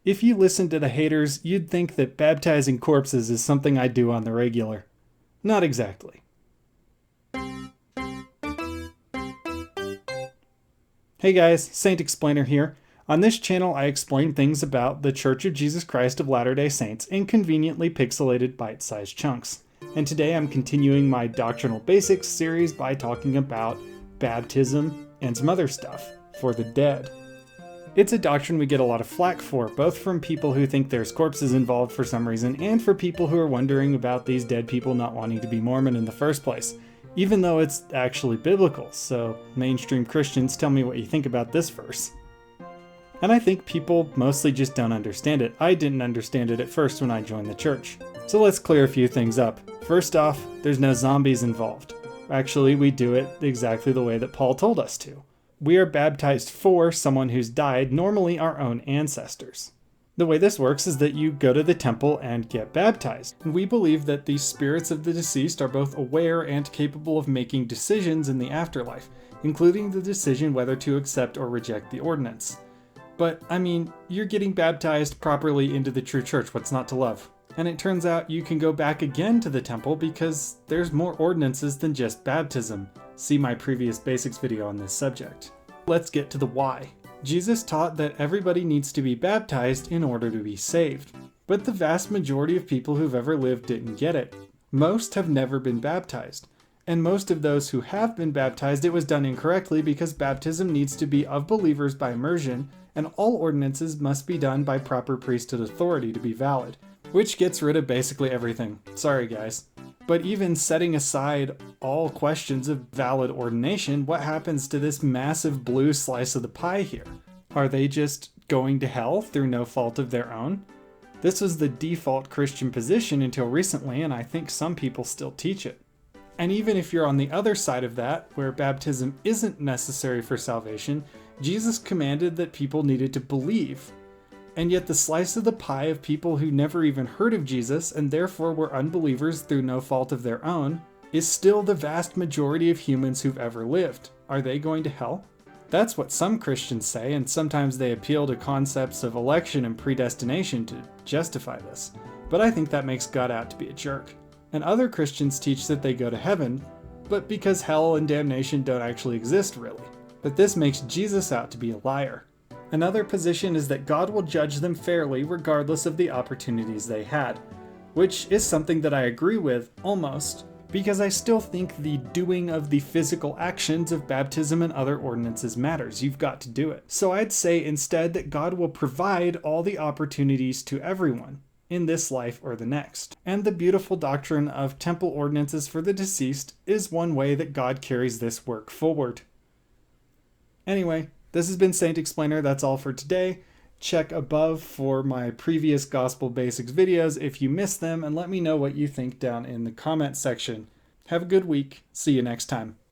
If you listen to the haters, you'd think that baptizing corpses is something I do on the regular. Not exactly. Hey guys, Saint Explainer here. On this channel I explain things about the Church of Jesus Christ of Latter-day Saints in conveniently pixelated bite-sized chunks. And today I'm continuing my Doctrinal Basics series by talking about baptism and some other stuff for the dead. It's a doctrine we get a lot of flack for, both from people who think there's corpses involved for some reason, and for people who are wondering about these dead people not wanting to be Mormon in the first place, even though it's actually biblical. So mainstream Christians, tell me what you think about this verse. And I think people mostly just don't understand it. I didn't understand it at first when I joined the church. So let's clear a few things up. First off, there's no zombies involved. Actually, we do it exactly the way that Paul told us to. We are baptized for someone who's died, normally our own ancestors. The way this works is that you go to the temple and get baptized. And we believe that the spirits of the deceased are both aware and capable of making decisions in the afterlife, including the decision whether to accept or reject the ordinance. But, I mean, you're getting baptized properly into the true church, what's not to love? And it turns out you can go back again to the temple because there's more ordinances than just baptism. See my previous basics video on this subject. Let's get to the why. Jesus taught that everybody needs to be baptized in order to be saved. But the vast majority of people who've ever lived didn't get it. Most have never been baptized. And most of those who have been baptized, it was done incorrectly because baptism needs to be of believers by immersion, and all ordinances must be done by proper priesthood authority to be valid. Which gets rid of basically everything. Sorry guys. But even setting aside all questions of valid ordination, what happens to this massive blue slice of the pie here? Are they just going to hell through no fault of their own? This was the default Christian position until recently, and I think some people still teach it. And even if you're on the other side of that, where baptism isn't necessary for salvation, Jesus commanded that people needed to believe. And yet the slice of the pie of people who never even heard of Jesus and therefore were unbelievers through no fault of their own is still the vast majority of humans who've ever lived. Are they going to hell? That's what some Christians say, and sometimes they appeal to concepts of election and predestination to justify this. But I think that makes God out to be a jerk. And other Christians teach that they go to heaven, but because hell and damnation don't actually exist really. But this makes Jesus out to be a liar. Another position is that God will judge them fairly regardless of the opportunities they had, which is something that I agree with, almost, because I still think the doing of the physical actions of baptism and other ordinances matters. You've got to do it. So I'd say instead that God will provide all the opportunities to everyone, in this life or the next. And the beautiful doctrine of temple ordinances for the deceased is one way that God carries this work forward. Anyway, this has been Saint Explainer. That's all for today. Check above for my previous Gospel Basics videos if you missed them, and let me know what you think down in the comment section. Have a good week. See you next time.